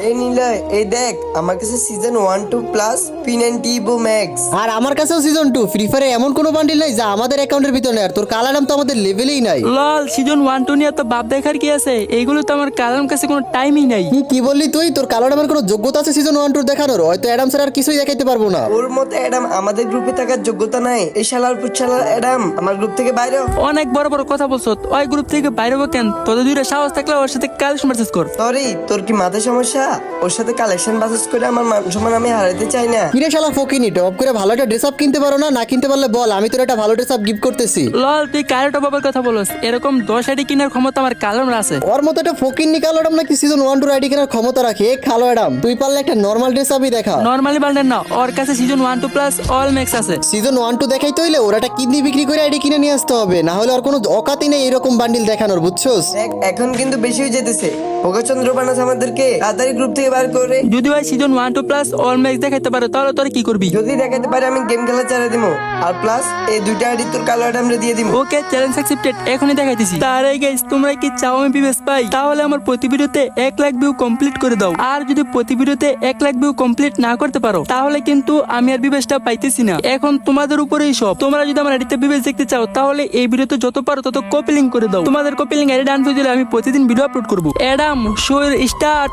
এই নিলয়, এই দেখ আমার কাছে season 1-2 plus P90 Evo Max। আর আমার কাছেও সিজন 2 ফ্রি ফায়ারে এমন কোনো বান্ডিল নাই যা আমাদের অ্যাকাউন্টের ভিতরে নেই। আর তোর কালারাম তো আমাদের লেভেলেই নাই। লল সিজন 1-2 নিয়ে তো বাপ দেখার কি আছে? এইগুলো তো আমার কালাম কাছে কোনো টাইমই নাই। কি বললি তুই? তোর কালারামের কোনো যোগ্যতা আছে সিজন 1-2 দেখানোর? হয়তো অ্যাডাম স্যার আর কিছুই দেখাইতে পারবো না। ওর মতো অ্যাডাম আমাদের গ্রুপে থাকার যোগ্যতা নাই। এই শালার পুচ্ছালার অ্যাডাম আমার গ্রুপ থেকে বাইরে হ। অনেক বড় বড় কথা বলছো, ওই গ্রুপ থেকে বাইরে হবো কেন? তোদের দুইটা সাহস থাকলে ওর সাথে কালেকশন মেসেজ কর। সরি, তোর কি মাথায় সমস্যা? ওর সাথে কালেকশন বাসেস করে আমার মান সম্মান আমি হারাতে চাই না। কিরে শালা ফকিনি, টপ করে ভালো একটা ড্রেস আপ কিনতে পারো না? না কিনতে পারলে বল, আমি তোর একটা ভালো ড্রেস আপ গিফট করতেছি। লল তুই কারেন্ট বাবার কথা বলস? এরকম 10 আইডি কেনার ক্ষমতা আমার কালাম আছে। ওর মতো একটা ফকিনি কালো অ্যাডাম নাকি সিজন 1-2 আইডি কেনার ক্ষমতা রাখে? কালো অ্যাডাম, তুই পারলে একটা নর্মাল ড্রেস আপই দেখা। নরমালি বান্ডেল না, ওর কাছে সিজন 1-2 প্লাস অল ম্যাক্স আছে। সিজন 1-2 দেখাইতে হইলে ওর একটা কিডনি বিক্রি করে আইডি কিনে নিয়ে আসতে হবে, না হলে আর কোনো অকাতই নেই এরকম বান্ডিল দেখানোর, বুঝছস? দেখ এখন কিন্তু বেশি হয়ে যেতেছে। ভোগচন্দ্র বানাস আমাদেরকে তাড়াতাড়ি গ্রুপ থেকে বার করে। যদি ভাই সিজন 1-2 প্লাস অল ম্যাক্স দেখাইতে পারে তাহলে তোর কি করবি? যদি দেখাতে পারে আমি গেম খেলা ছেড়ে দিবো। আর প্লাস এই দুইটা আইডি তোর কালো অ্যাডামরে দিয়ে দিবো। ওকে, চ্যালেঞ্জ অ্যাকসেপ্টেড, এখনই দেখাইতেছি। তার আগে গাইস, তোমরা কি চাও আমি বিবেস পাই? তাহলে আমার প্রতি ভিডিওতে 1 লাখ ভিউ কমপ্লিট করে দাও। আর যদি প্রতি ভিডিওতে 1 লাখ ভিউ কমপ্লিট না করতে পারো তাহলে কিন্তু আমি আর বিবেসটা পাইতেছি না। এখন তোমাদের উপরেই সব। তোমরা যদি আমার আইডিতে বিবেস দেখতে চাও তাহলে এই ভিডিওতে যত পারো তত কপি লিংক করে দাও। তোমাদের কপি লিংক আইডি ডান করে দিলে আমি প্রতিদিন ভিডিও আপলোড করব। Adam show start.